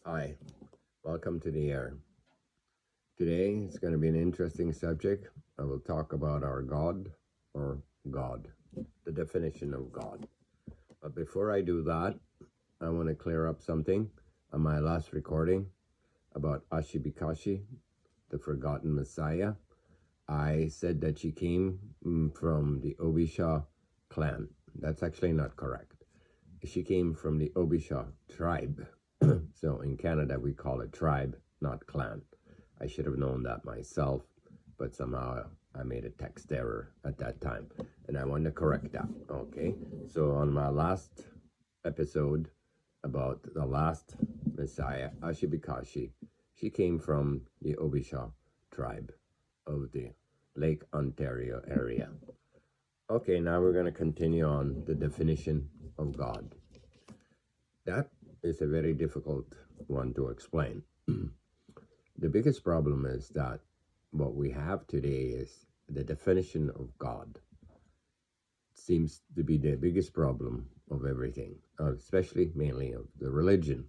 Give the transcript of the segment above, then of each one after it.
Hi, welcome to the air. Today it's going to be an interesting subject. I will talk about our God or God, the definition of God. But before I do that, I want to clear up something on my last recording about Ashibikashi, the forgotten Messiah. I said that she came from the Obisha clan. That's actually not correct. She came from the Obisha tribe. So in Canada, we call it tribe, not clan. I should have known that myself, but somehow I made a text error at that time, and I want to correct that. Okay, so on my last episode about the last Messiah, Ashibikashi, she came from the Obisha tribe of the Lake Ontario area. Okay, now we're going to continue on the definition of God. That is a very difficult one to explain. The biggest problem is that what we have today is the definition of God seems to be the biggest problem of everything, especially mainly of the religion.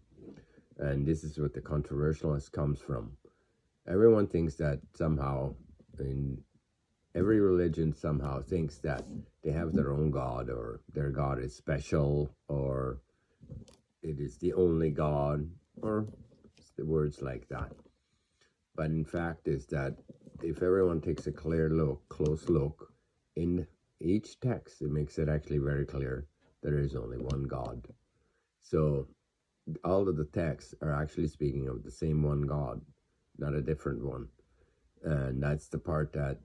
And this is what the controversialness comes from. Everyone thinks that somehow, in every religion, somehow thinks that they have their own God, or their God is special, or it is the only God, or the words like that. But in fact is that if everyone takes a close look in each text, it makes it actually very clear there is only one God. So all of the texts are actually speaking of the same one God, not a different one. And that's the part that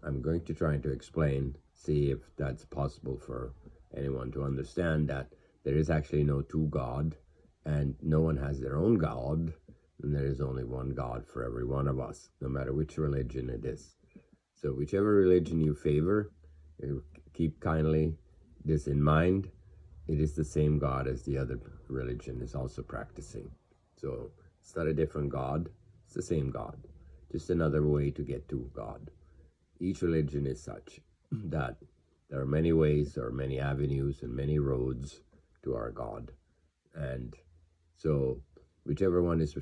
I'm going to try to explain, see if that's possible for anyone to understand, that there is actually no two God, and no one has their own God, and there is only one God for every one of us, no matter which religion it is. So whichever religion you favor, keep kindly this in mind. It is the same God as the other religion is also practicing. So it's not a different God, it's the same God, just another way to get to God. Each religion is such that there are many ways, or many avenues, and many roads to our God. And so whichever one is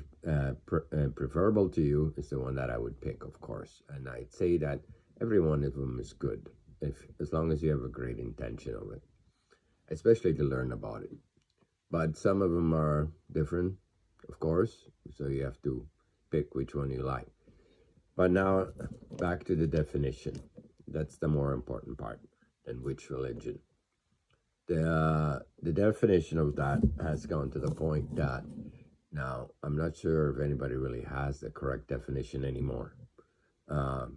preferable to you is the one that I would pick, of course. And I'd say that every one of them is good, as long as you have a great intention of it, especially to learn about it. But some of them are different, of course, so you have to pick which one you like. But now, back to the definition. That's the more important part than which religion. The definition of that has gone to the point that now I'm not sure if anybody really has the correct definition anymore,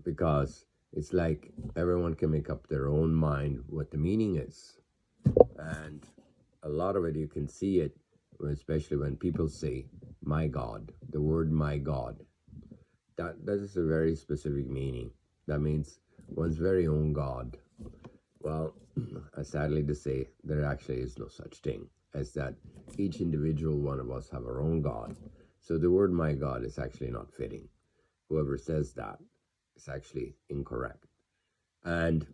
because it's like everyone can make up their own mind what the meaning is. And a lot of it, you can see it, especially when people say, my God, the word my God. That is a very specific meaning. That means one's very own God. Well, sadly to say, there actually is no such thing as that. Each individual one of us have our own God. So the word my God is actually not fitting. Whoever says that is actually incorrect. And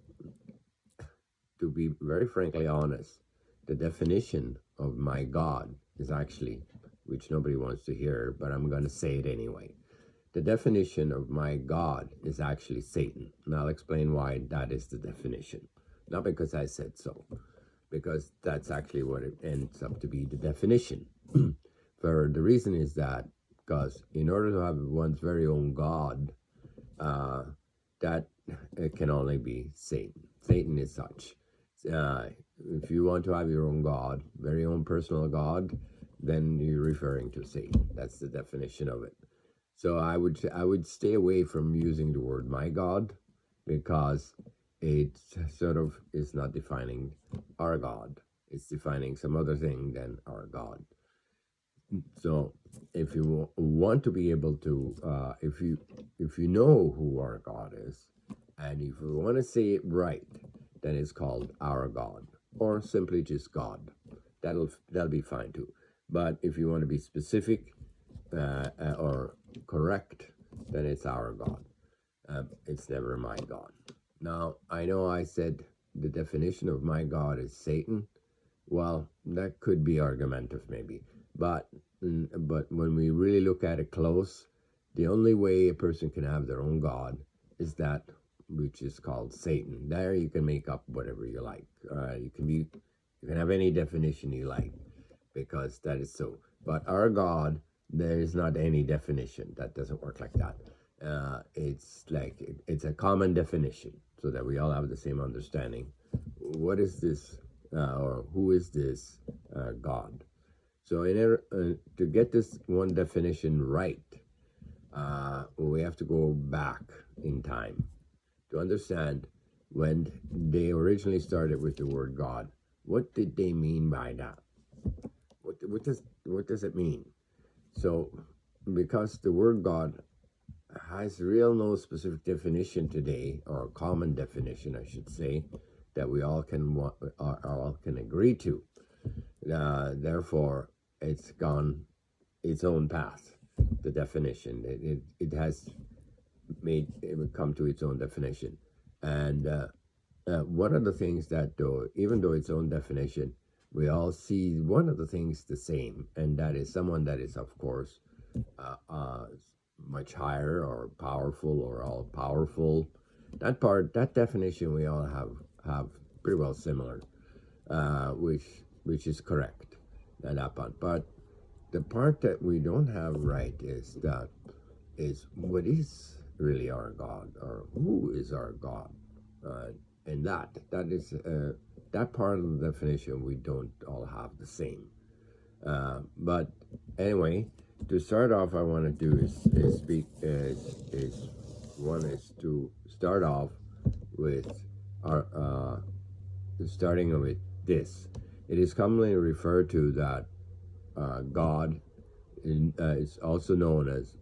to be very frankly honest, the definition of my God is actually, which nobody wants to hear, but I'm going to say it anyway. The definition of my God is actually Satan. And I'll explain why that is the definition. Not because I said so, because that's actually what it ends up to be, the definition. For the reason is that, because in order to have one's very own God, that it can only be Satan. Satan is such. Uh, if you want to have your own God, very own personal God, then you're referring to Satan. That's the definition of it. So I would stay away from using the word my God, because it sort of is not defining our God. It's defining some other thing than our God. So if you want to be able to, if you know who our God is, and if you want to say it right, then it's called our God, or simply just God. That'll be fine too. But if you want to be specific or correct, then it's our God. It's never my God. Now, I know I said the definition of my God is Satan, Well, that could be argumentative, maybe, but when we really look at it close, the only way a person can have their own God is that which is called Satan. There, you can make up whatever you like. You can have any definition you like, because that is so. But our God, there is not any definition. That doesn't work like that. It's like it's a common definition, so that we all have the same understanding. What is this, or who is this God? So, to get this one definition right, we have to go back in time to understand when they originally started with the word God. What did they mean by that? What does it mean? So, because the word God has no specific definition today, or a common definition, I should say, that we all can agree to. Therefore, it's gone its own path. The definition it has come to its own definition, and one of the things that, though, even though its own definition, we all see one of the things the same, and that is someone that is, of course, much higher or powerful or all powerful. That definition we all have pretty well similar, which is correct at that part. But the part that we don't have right is what is really our God, or who is our God, and that is that part of the definition we don't all have the same. But anyway, to start off, I want to do is to start off with our starting with this. It is commonly referred to that God is also known as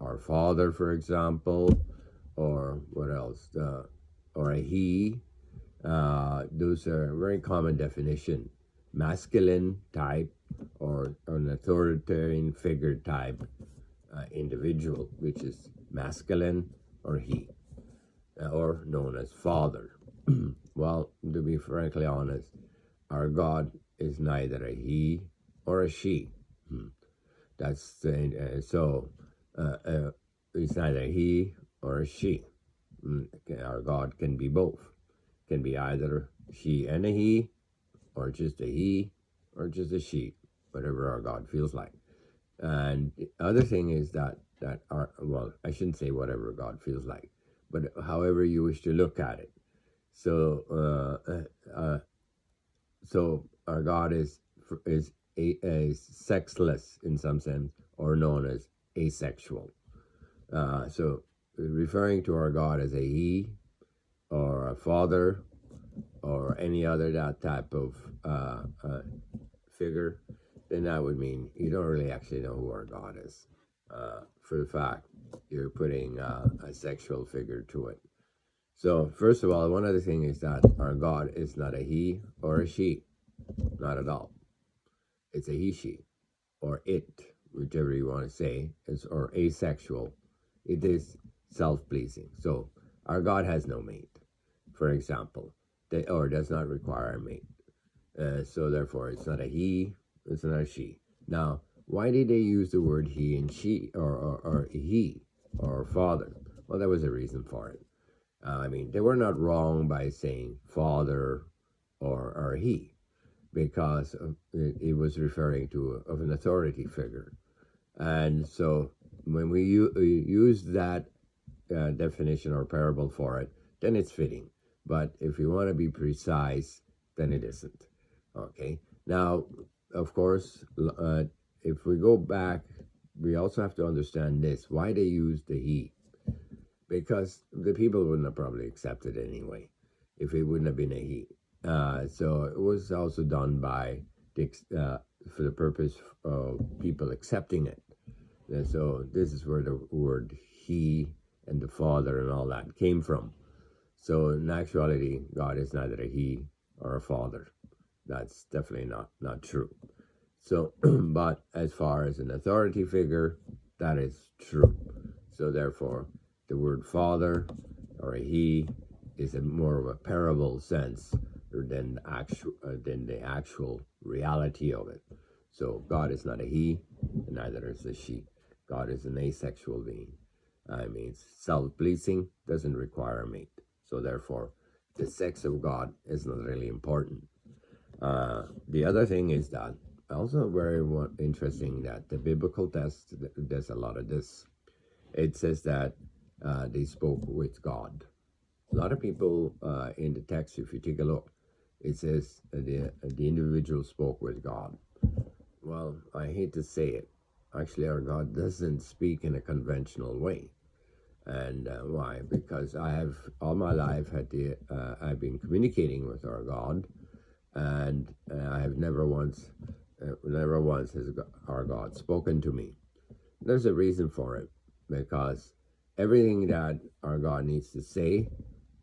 our Father, for example, or what else? Or a He. Those are very common definition. Masculine type, or an authoritarian figure type individual, which is masculine, or He, or known as Father. Well, to be frankly honest, our God is neither a He or a She. That's so. It's neither He or a She. Our God can be both. Can be either she and a he, or just a he, or just a she, whatever our God feels like. And the other thing is that I shouldn't say whatever God feels like, but however you wish to look at it. So our God is sexless in some sense, or known as asexual. So referring to our God as a he, or a father, or any other that type of figure, then that would mean you don't really actually know who our God is. For the fact you're putting a sexual figure to it. So first of all, one other thing is that our God is not a he or a she, not at all. It's a he, she, or it, whichever you want to say, or asexual. It is self-pleasing. So our God has no mate, for example, or does not require a mate. So therefore, it's not a he, it's not a she. Now, why did they use the word he and she, or he, or father? Well, there was a reason for it. I mean, they were not wrong by saying father or he, because it was referring to of an authority figure. And so when we use that definition or parable for it, then it's fitting. But if you want to be precise, then it isn't. Okay. Now, of course, if we go back, we also have to understand this: why they used the he. Because the people wouldn't have probably accepted it anyway, if it wouldn't have been a he. So it was also done by for the purpose of people accepting it. And so this is where the word he and the father and all that came from. So in actuality, God is neither a he or a father. That's definitely not true. So, but as far as an authority figure, that is true. So therefore, the word father or a he is in more of a parable sense, than the actual reality of it. So God is not a he, and neither is a she. God is an asexual being. I mean, self-pleasing, doesn't require a mate. So therefore, the sex of God is not really important. The other thing is that also very interesting that the biblical text does a lot of this. It says that they spoke with God. A lot of people in the text, if you take a look, it says the individual spoke with God. Well, I hate to say it. Actually, our God doesn't speak in a conventional way. And why? Because I have all my life I've been communicating with our God, and I have never once has our God spoken to me. There's a reason for it, because everything that our God needs to say,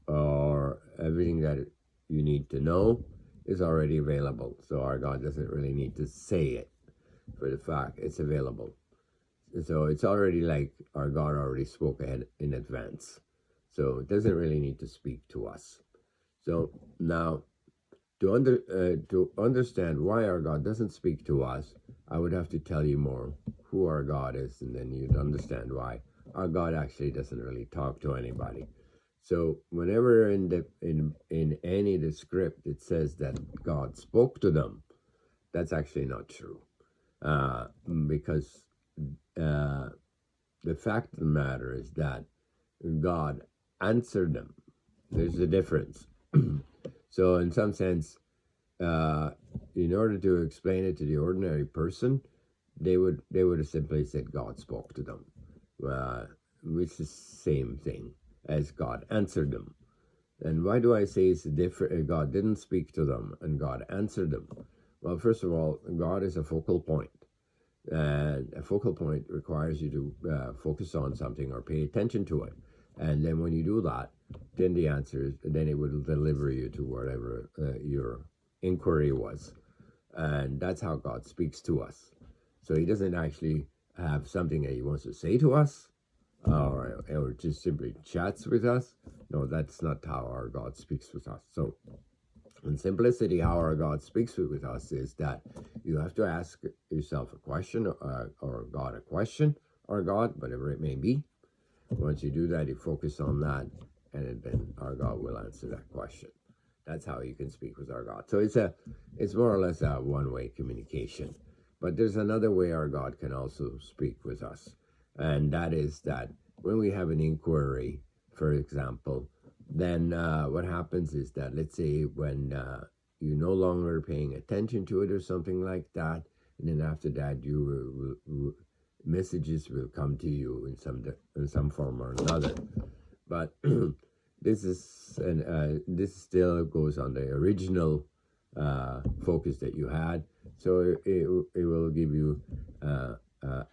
or everything that you need to know, is already available. So our God doesn't really need to say it, for the fact it's available. So it's already like our God already spoke ahead in advance. So it doesn't really need to speak to us. So now, to understand why our God doesn't speak to us, I would have to tell you more who our God is, and then you'd understand why our God actually doesn't really talk to anybody. So whenever in any of the script it says that God spoke to them, that's actually not true, because the fact of the matter is that God answered them. There's a difference. So in some sense, in order to explain it to the ordinary person, they would have simply said God spoke to them, which is the same thing as God answered them. And why do I say it's different? God didn't speak to them and God answered them. Well, first of all, God is a focal point. And a focal point requires you to focus on something or pay attention to it. And then when you do that, then the answer, then it will deliver you to whatever your inquiry was. And that's how God speaks to us. So he doesn't actually have something that he wants to say to us, or just simply chats with us. No, that's not how our God speaks with us. So in simplicity, how our God speaks with us is that you have to ask yourself a question, or God a question, or God, whatever it may be. Once you do that, you focus on that, and then our God will answer that question. That's how you can speak with our God. So it's more or less a one-way communication. But there's another way our God can also speak with us, and that is that when we have an inquiry, for example, then what happens is that, let's say, when you're no longer paying attention to it or something like that, and then after that, messages will come to you in some form or another. But this still goes on the original focus that you had. So it will give you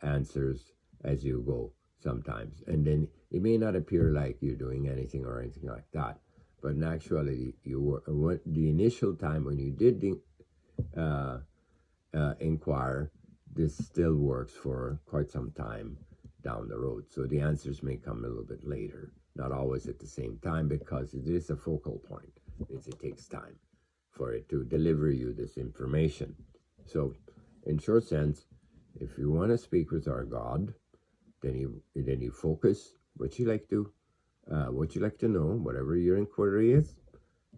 answers as you go sometimes, and then it may not appear like you're doing anything or anything like that, but in actuality, the initial time when you did inquire, this still works for quite some time down the road. So the answers may come a little bit later, not always at the same time, because it is a focal point. It takes time for it to deliver you this information. So in short sense, if you want to speak with our God, then you focus what you like to know, whatever your inquiry is,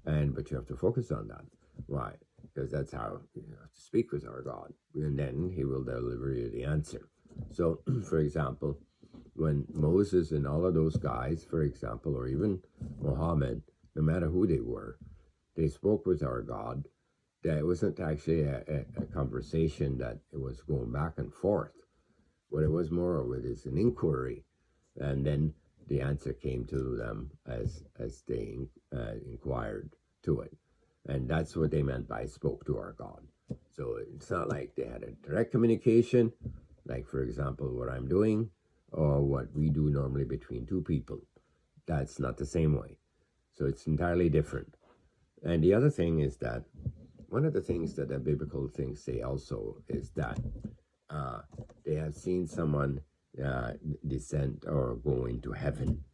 but you have to focus on that. Why? Because that's how you have to speak with our God, and then he will deliver you the answer. So, for example, when Moses and all of those guys, for example, or even Muhammad, no matter who they were, they spoke with our God. That it wasn't actually a conversation that it was going back and forth. What it was more of it is an inquiry, and then the answer came to them as they inquired to it. And that's what they meant by spoke to our God. So it's not like they had a direct communication, like, for example, what I'm doing or what we do normally between two people. That's not the same way. So it's entirely different. And the other thing is that one of the things that the biblical things say also is that they have seen someone descend or go into heaven.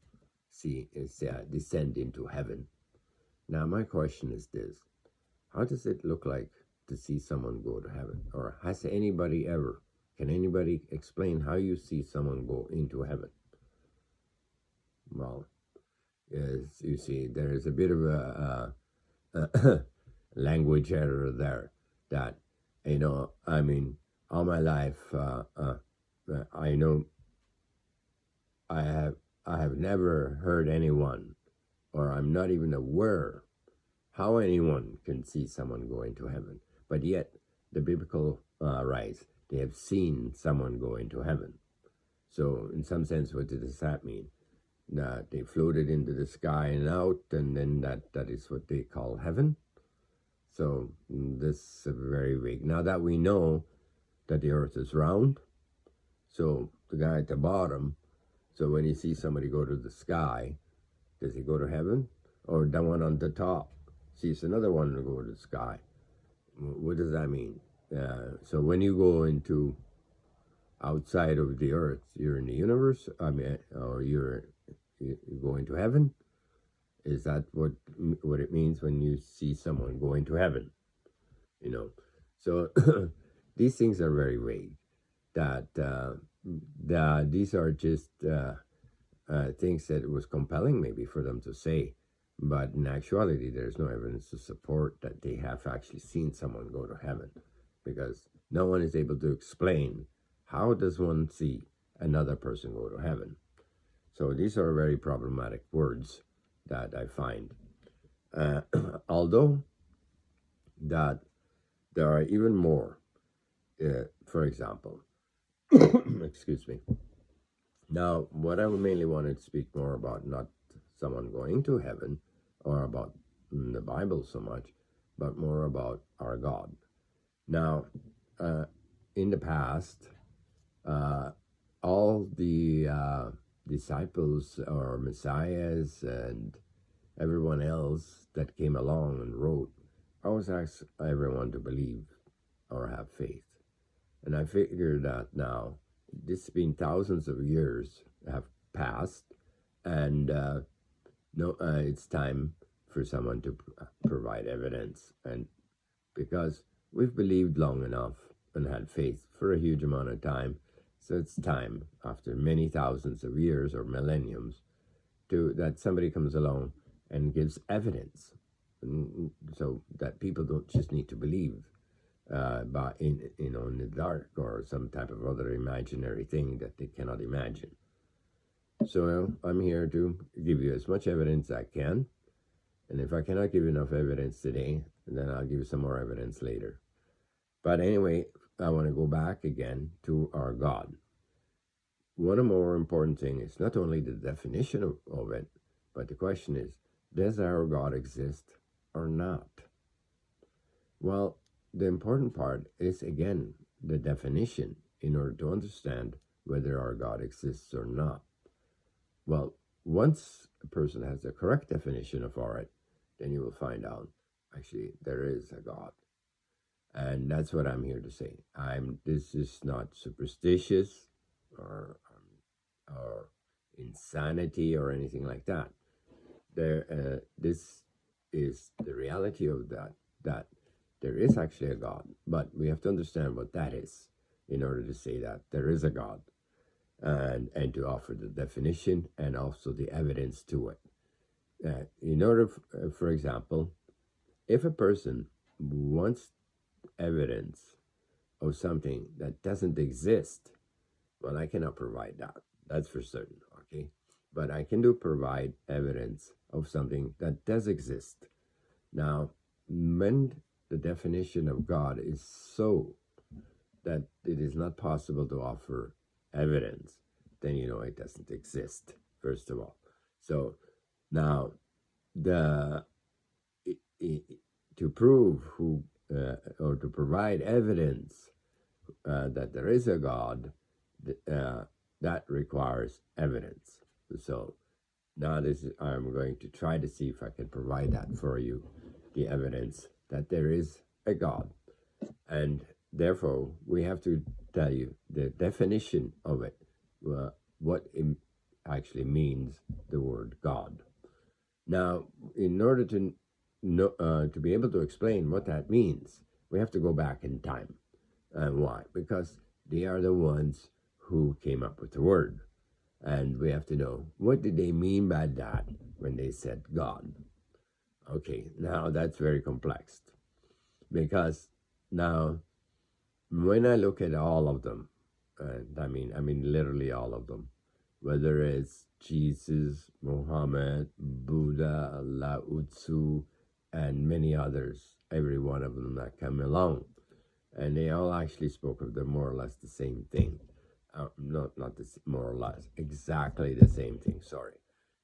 Descend into heaven. Now, my question is this. how does it look like to see someone go to heaven? Or has anybody ever, can anybody explain how you see someone go into heaven? Well, as you see, there is a bit of a language error there that, I mean, all my life, I know I have never heard anyone, or I'm not even aware how anyone can see someone go into heaven. But yet, the biblical writes, they have seen someone go into heaven. So, in some sense, what does that mean? That they floated into the sky and out, and then that is what they call heaven. So, this is very vague. Now that we know that the earth is round, so the guy at the bottom, so when you see somebody go to the sky, does he go to heaven? Or the one on the top sees another one go to the sky? What does that mean? So when you go into outside of the earth, you're in the universe, or you go into heaven? Is that what it means when you see someone go into heaven? So these things are very vague. These are just things that it was compelling maybe for them to say, but in actuality, there's no evidence to support that they have actually seen someone go to heaven, because no one is able to explain how does one see another person go to heaven. So these are very problematic words that I find. Although that there are even more, for example, excuse me. Now, what I mainly wanted to speak more about, not someone going to heaven or about the Bible so much, but more about our God. Now, in the past, all the disciples or messiahs and everyone else that came along and wrote, I always asked everyone to believe or have faith. And I figured that now, this has been thousands of years have passed, and it's time for someone to provide evidence. And because we've believed long enough and had faith for a huge amount of time, so it's time, after many thousands of years or millenniums, that somebody comes along and gives evidence, so that people don't just need to believe in the dark or some type of other imaginary thing that they cannot imagine. So I'm here to give you as much evidence as I can, and if I cannot give enough evidence today, then I'll give you some more evidence later. But anyway, I want to go back again to our God. One of the more important things is not only the definition of it, but the question is, does our God exist or not? Well, the important part is, again, the definition in order to understand whether our God exists or not. Well, once a person has the correct definition of it, then you will find out, actually, there is a God. And that's what I'm here to say. This is not superstitious or insanity or anything like that. This is the reality of that there is actually a God, but we have to understand what that is in order to say that there is a God, and to offer the definition and also the evidence to it. In order, for example, if a person wants evidence of something that doesn't exist, well, I cannot provide that. That's for certain, okay? But I can provide evidence of something that does exist. Now, when the definition of God is so that it is not possible to offer evidence, then it doesn't exist, first of all. So now, to prove or to provide evidence that there is a God, that requires evidence. So now I'm going to try to see if I can provide that for you, the evidence that there is a God. And therefore, we have to tell you the definition of it, what it actually means, the word God. Now, in order to to be able to explain what that means, we have to go back in time. And why? Because they are the ones who came up with the word. And we have to know, what did they mean by that when they said God? Okay, now that's very complex. Because now, when I look at all of them, I mean literally all of them, whether it's Jesus, Muhammad, Buddha, Lao Tzu, and many others, every one of them that come along, and they all actually spoke of the more or less the same thing. Not this more or less, exactly the same thing. Sorry,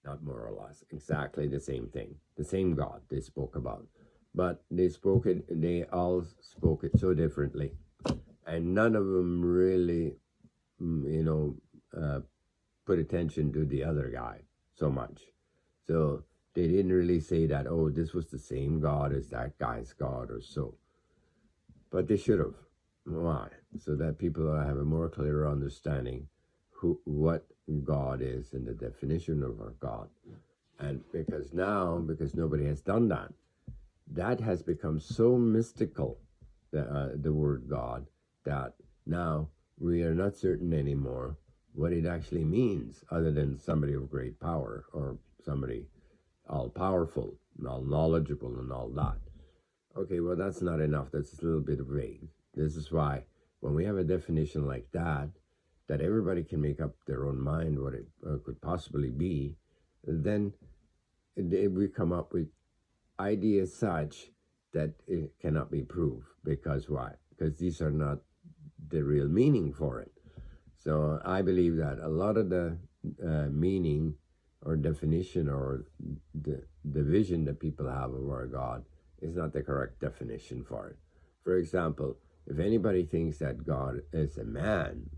not more or less, exactly the same thing. The same God they spoke about, but they spoke it. They all spoke it so differently, and none of them really, put attention to the other guy so much. So they didn't really say that, oh, this was the same God as that guy's God or so. But they should have. Why? So that people have a more clearer understanding what God is and the definition of our God. And because nobody has done that, that has become so mystical, the word God, that now we are not certain anymore what it actually means, other than somebody of great power or somebody all powerful, and all knowledgeable, and all that. Okay, well, that's not enough. That's a little bit vague. This is why when we have a definition like that, that everybody can make up their own mind what it could possibly be, then we come up with ideas such that it cannot be proved. Because why? Because these are not the real meaning for it. So I believe that a lot of the meaning or definition or the vision that people have of our God is not the correct definition for it. For example, if anybody thinks that God is a man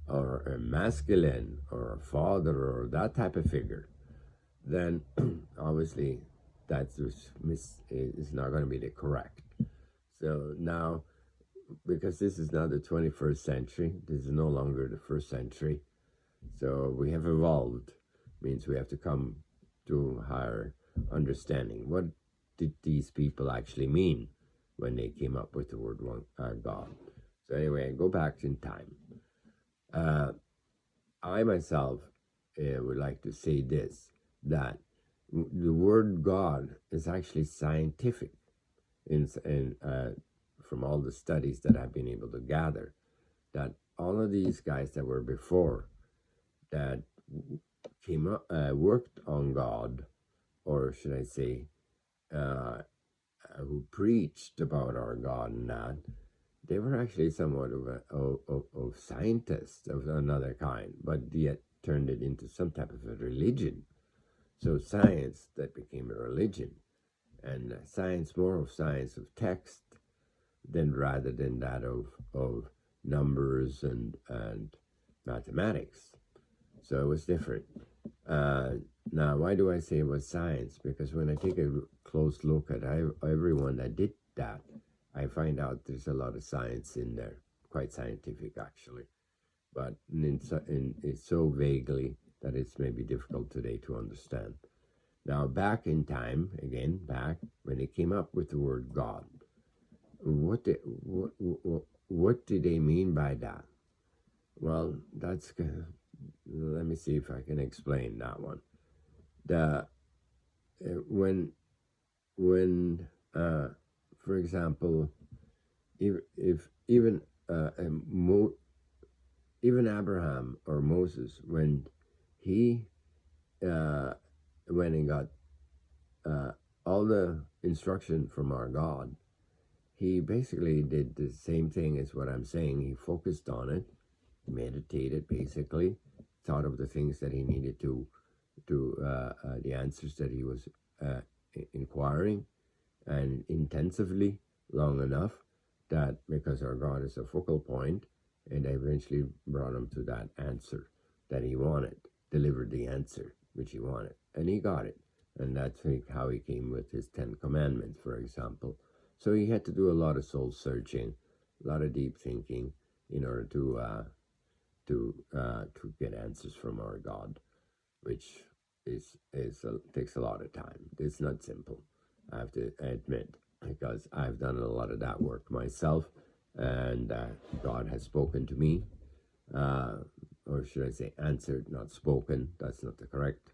or a masculine or a father or that type of figure, then obviously that's is not going to be the correct. So now, because this is now the 21st century, this is no longer the first century, so we have evolved. Means we have to come to higher understanding. What did these people actually mean when they came up with the word God? So anyway, I go back in time. I myself would like to say this, that the word God is actually scientific from all the studies that I've been able to gather, that all of these guys that were before that came up, worked on God, or should I say, who preached about our God and that, they were actually somewhat of scientists of another kind, but yet turned it into some type of a religion. So science that became a religion, and science more of science of text than rather than that of numbers and mathematics. So it was different. Now, why do I say it was science? Because when I take a close look at everyone that did that, I find out there's a lot of science in there, quite scientific actually, but it's so vaguely that it's maybe difficult today to understand. Now, back in time, again, back when they came up with the word God, what did they mean by that? Well, that's let me see if I can explain that one. The when for example, if even even Abraham or Moses, when he went and got all the instruction from our God, he basically did the same thing as what I'm saying. He focused on it, meditated basically, thought of the things that he needed to the answers that he was inquiring, and intensively long enough that because our God is a focal point, and eventually brought him to that answer that he wanted, delivered the answer which he wanted, and he got it. And that's how he came with his 10 commandments, for example. So he had to do a lot of soul searching, a lot of deep thinking in order to get answers from our God, which takes a lot of time. It's not simple. I have to admit, because I've done a lot of that work myself, and God has spoken to me, uh, or should I say answered, not spoken. That's not the correct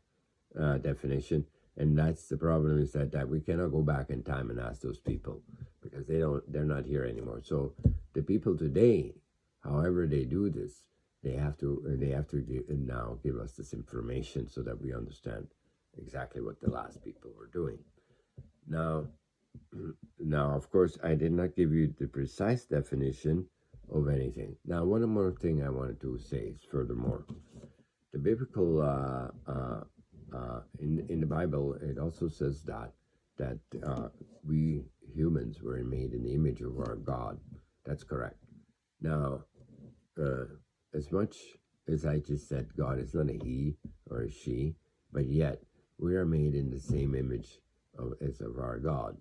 definition. And that's the problem, is that we cannot go back in time and ask those people, because they're not here anymore. So the people today, however they do this, they have to now give us this information so that we understand exactly what the last people were doing. Now, now, of course, I did not give you the precise definition of anything. Now, one more thing I wanted to say is, furthermore, the biblical in the Bible, it also says that we humans were made in the image of our God. That's correct. Now, as much as I just said, God is not a he or a she, but yet we are made in the same image as of our God.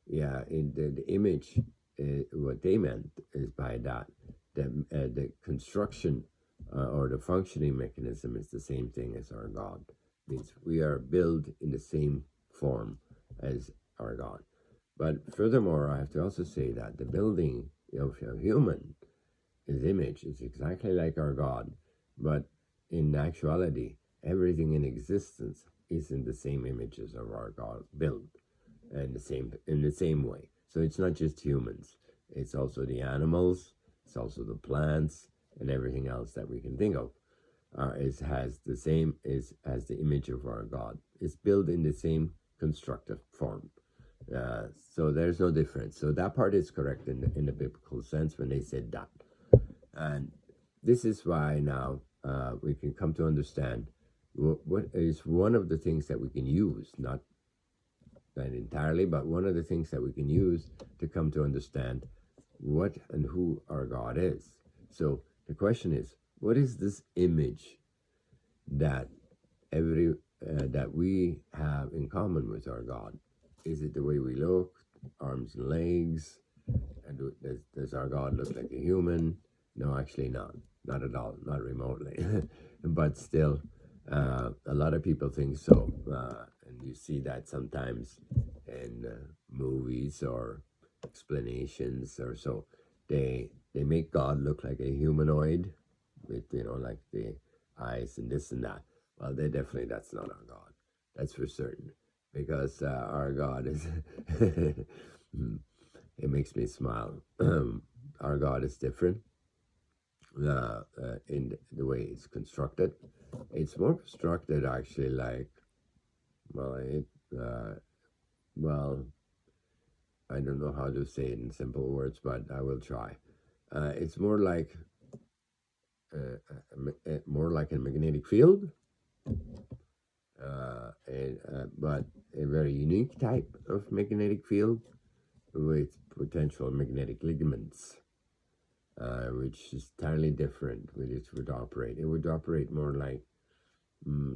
Yeah, in the image, what they meant is by that the construction or the functioning mechanism is the same thing as our God. Means we are built in the same form as our God. But furthermore, I have to also say that the building of a human, his image, is exactly like our God, but in actuality, everything in existence is in the same images of our God built, and in the same way. So it's not just humans; it's also the animals, it's also the plants, and everything else that we can think of. Has the image of our God. It's built in the same constructive form. So there's no difference. So that part is correct in the biblical sense when they said that. And this is why now we can come to understand what is one of the things that we can use, not entirely, but one of the things that we can use to come to understand what and who our God is. So the question is, what is this image that that we have in common with our God? Is it the way we look, arms and legs? And does our God look like a human? No, actually not at all, not remotely. But still, a lot of people think so, and you see that sometimes in movies or explanations or so. They make God look like a humanoid with like the eyes and this and that. Well, that's not our God. That's for certain, because our God is. It makes me smile. Our God is different in the way it's constructed. It's more constructed actually like, well, I don't know how to say it in simple words, but I will try. It's more like a magnetic field, but a very unique type of magnetic field with potential magnetic ligaments, which is entirely different with it would operate. It would operate more like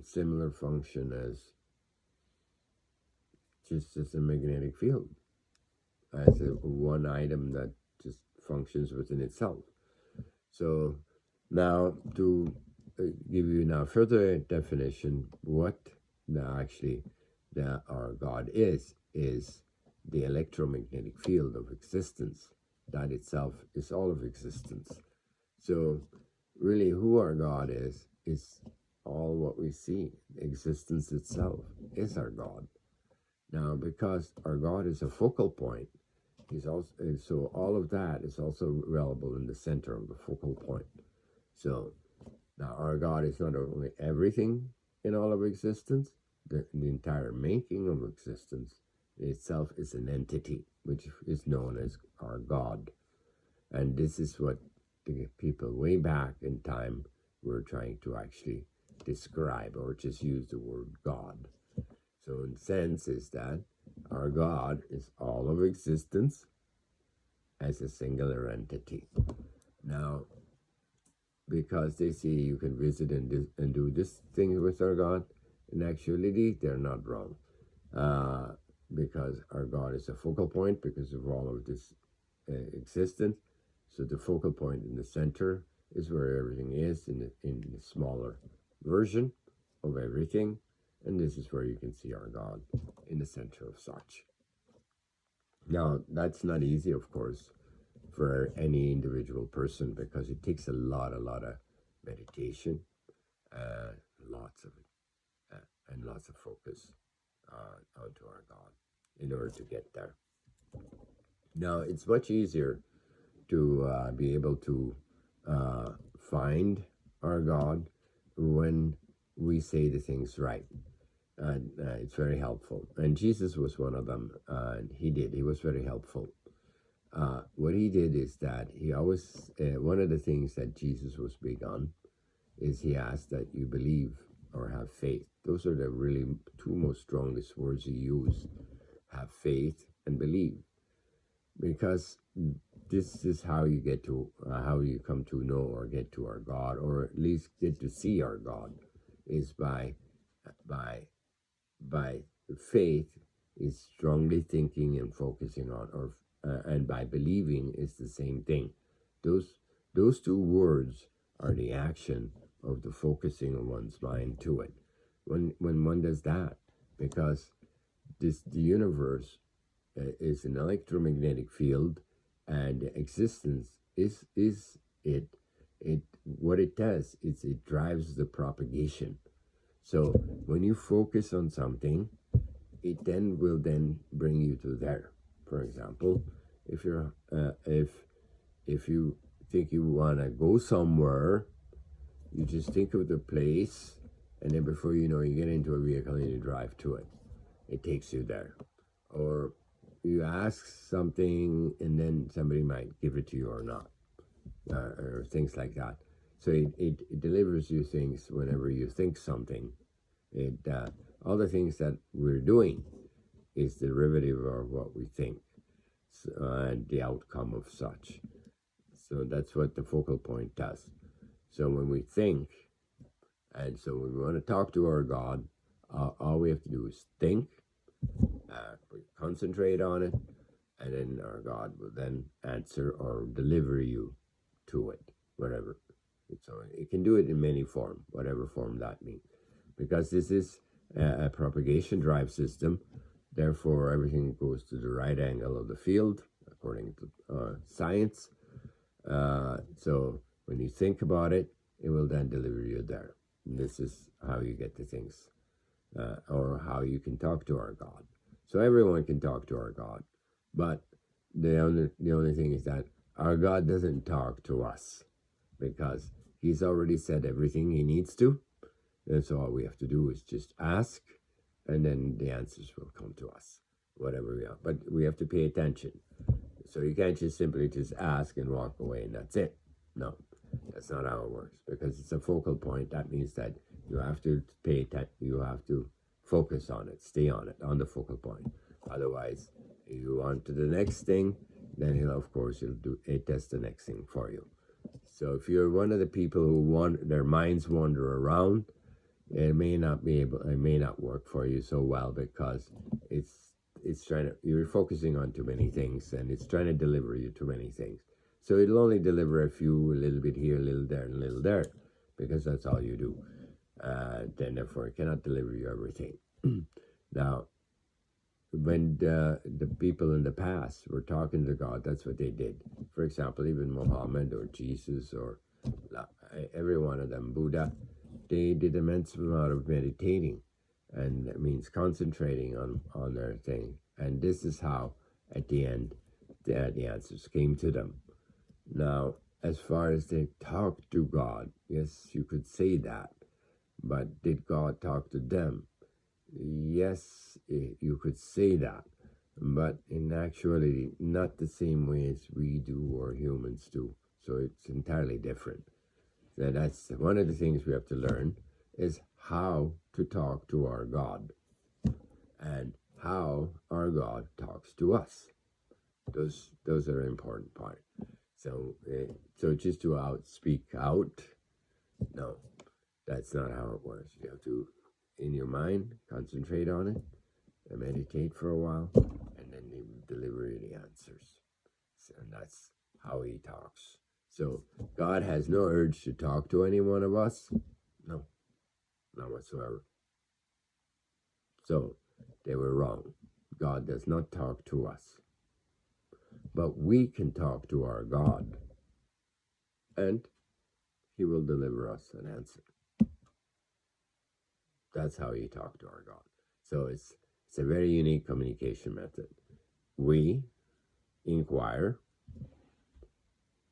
similar function as just as a magnetic field, as one item that just functions within itself. So now to give you now further definition, what actually our God is the electromagnetic field of existence. That itself is all of existence. So really who our God is all what we see. Existence itself is our God. Now, because our God is a focal point, he's also, so all of that is also available in the center of the focal point. So now our God is not only everything in all of existence, the entire making of existence itself is an entity, which is known as our God. And this is what the people way back in time were trying to actually describe, or just use the word God. So in sense is that our God is all of existence as a singular entity. Now, because they see you can visit and do this thing with our God, in actuality, they're not wrong. Because our God is a focal point because of all of this existence. So the focal point in the center is where everything is in the smaller version of everything. And this is where you can see our God in the center of such. Now, that's not easy, of course, for any individual person because it takes a lot of meditation, uh, lots of and lots of focus onto our God in order to get there. Now, it's much easier to be able to find our God when we say the things right. It's very helpful. And Jesus was one of them. He was very helpful. What he did is that he always, one of the things that Jesus was big on is he asked that you believe or have faith. Those are the really two most strongest words he used: have faith and believe. Because this is how you get to, how you come to know or get to our God, or at least get to see our God, is by faith is strongly thinking and focusing on, or and by believing is the same thing. Those two words are the action of the focusing of one's mind to it. When one does that, because the universe is an electromagnetic field, and existence is it what it does is it drives the propagation. So when you focus on something, it then will then bring you to there. For example, if you're if you think you want to go somewhere, you just think of the place, and then before you know, you get into a vehicle and you drive to it. It takes you there. Or you ask something and then somebody might give it to you or not, or things like that. So it delivers you things whenever you think something. It all the things that we're doing is derivative of what we think, and the outcome of such. So that's what the focal point does. So when we think, and so when we want to talk to our God, all we have to do is think, concentrate on it, and then our God will then answer or deliver you to it, whatever. So it can do it in many forms, whatever form that means. Because this is a propagation drive system, therefore everything goes to the right angle of the field, according to science. So when you think about it, it will then deliver you there. And this is how you get the things, or how you can talk to our God. So everyone can talk to our God, but the only thing is that our God doesn't talk to us because he's already said everything he needs to. And so all we have to do is just ask, and then the answers will come to us, whatever we are. But we have to pay attention. So you can't just simply just ask and walk away and that's it. No, that's not how it works, because it's a focal point. That means that you have to pay attention. You have to focus on it, stay on it, on the focal point. Otherwise, if you want to the next thing, then of course he'll do it. Does the next thing for you. So if you're one of the people who want their minds wander around, it may not work for you so well, because it's trying to, you're focusing on too many things, and it's trying to deliver you too many things. So it'll only deliver a little bit here, a little there, and a little there, because that's all you do. Then therefore it cannot deliver you everything. Now, when the people in the past were talking to God, that's what they did. For example, even Muhammad or Jesus or every one of them, Buddha, they did immense amount of meditating, and that means concentrating on their thing. And this is how, at the end, the answers came to them. Now, as far as they talked to God, yes, you could say that, but did God talk to them? Yes, you could say that, but in actuality, not the same way as we do or humans do. So it's entirely different. So that's one of the things we have to learn, is how to talk to our God and how our God talks to us. Those are an important part. So just to speak out, no, that's not how it works. You have to, in your mind, concentrate on it and meditate for a while, and then they deliver you the answers. So, and that's how he talks. So God has no urge to talk to any one of us. No, not whatsoever. So they were wrong. God does not talk to us. But we can talk to our God, and He will deliver us an answer. That's how you talk to our God. So it's a very unique communication method. We inquire,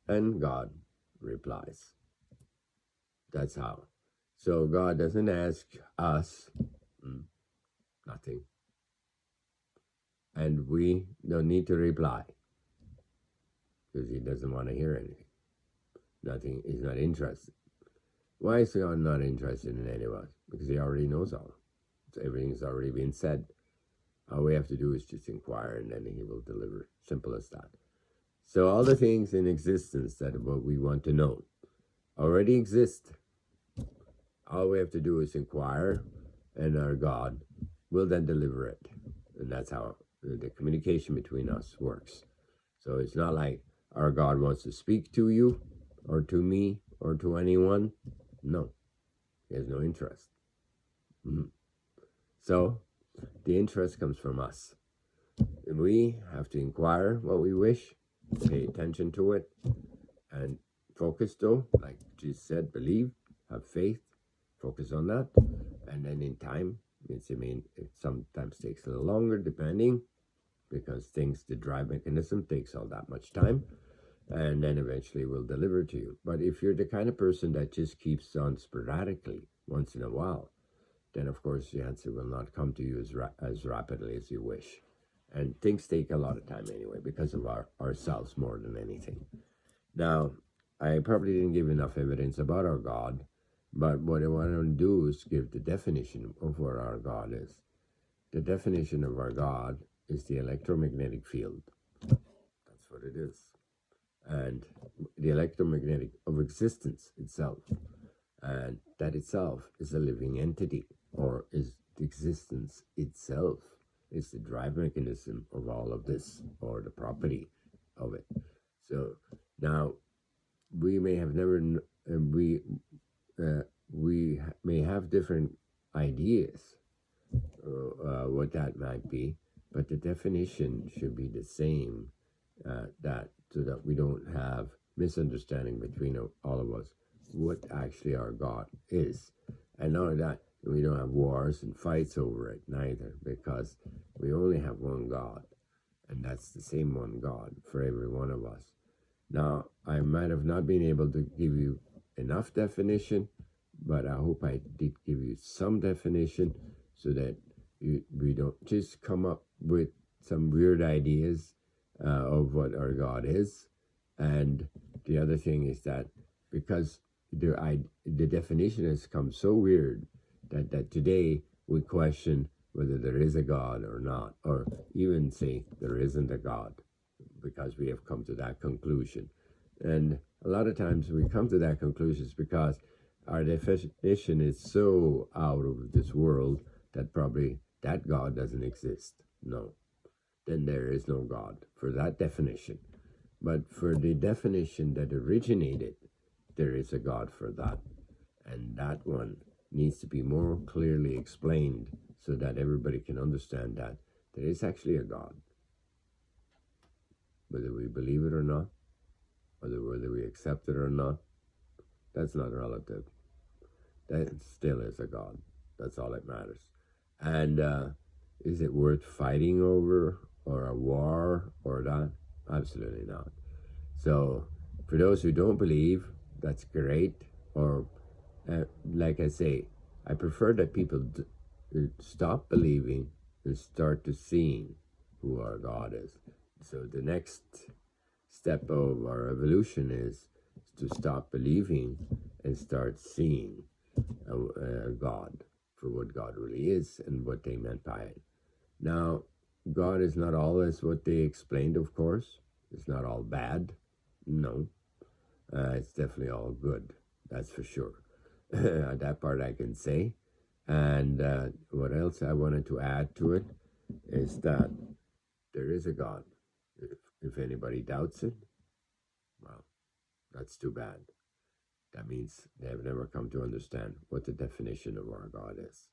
and God replies. That's how. So God doesn't ask us nothing. And we don't need to reply because He doesn't want to hear anything. Nothing. He's not interested. Why is God not interested in any of us? Because He already knows all. So everything's already been said. All we have to do is just inquire, and then He will deliver. Simple as that. So all the things in existence that what we want to know already exist. All we have to do is inquire, and our God will then deliver it. And that's how the communication between us works. So it's not like our God wants to speak to you or to me or to anyone. No, He has no interest. So the interest comes from us. We have to inquire what we wish, pay attention to it, and focus though, like Jesus said, believe, have faith, focus on that. And then in time, it sometimes takes a little longer depending, because the drive mechanism takes all that much time, and then eventually will deliver to you. But if you're the kind of person that just keeps on sporadically once in a while, then of course the answer will not come to you as rapidly as you wish. And things take a lot of time anyway because of ourselves more than anything. Now, I probably didn't give enough evidence about our God, but what I want to do is give the definition of what our God is. The definition of our God is the electromagnetic field. That's what it is. And the electromagnetic of existence itself. And that itself is a living entity, or is existence itself. It's the drive mechanism of all of this, or the property of it. So now we may have we may have different ideas what that might be, but the definition should be the same, so that we don't have misunderstanding between all of us what actually our God is. And not only that, we don't have wars and fights over it neither, because we only have one God, and that's the same one God for every one of us. Now, I might have not been able to give you enough definition, but I hope I did give you some definition so that we don't just come up with some weird ideas of what our God is. And the other thing is that because the definition has come so weird that today we question whether there is a God or not, or even say there isn't a God, because we have come to that conclusion. And a lot of times we come to that conclusion because our definition is so out of this world that probably that God doesn't exist. No, then there is no God for that definition. But for the definition that originated, there is a God for that. And that one needs to be more clearly explained so that everybody can understand that there is actually a God. Whether we believe it or not, whether we accept it or not, that's not relative. That still is a God. That's all that matters. And is it worth fighting over, or a war, or that? Absolutely not. So for those who don't believe, that's great. Or like I say, I prefer that people stop believing and start to seeing who our God is. So the next step of our evolution is to stop believing and start seeing God for what God really is and what they meant by it. Now, God is not always what they explained, of course. It's not all bad. No. It's definitely all good. That's for sure. That part I can say. And what else I wanted to add to it is that there is a God. If anybody doubts it, well, that's too bad. That means they have never come to understand what the definition of our God is.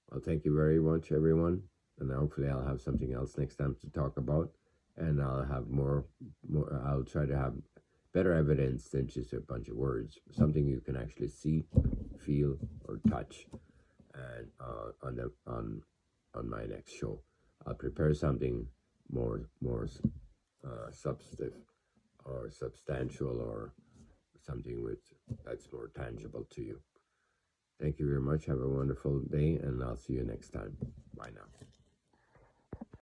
Well, thank you very much, everyone. And hopefully I'll have something else next time to talk about. and I'll have more. I'll try to have better evidence than just a bunch of words. Something you can actually see, feel, or touch. And on my next show, I'll prepare something more substantive or substantial, or something that's more tangible to you. Thank you very much. Have a wonderful day, and I'll see you next time. Bye now.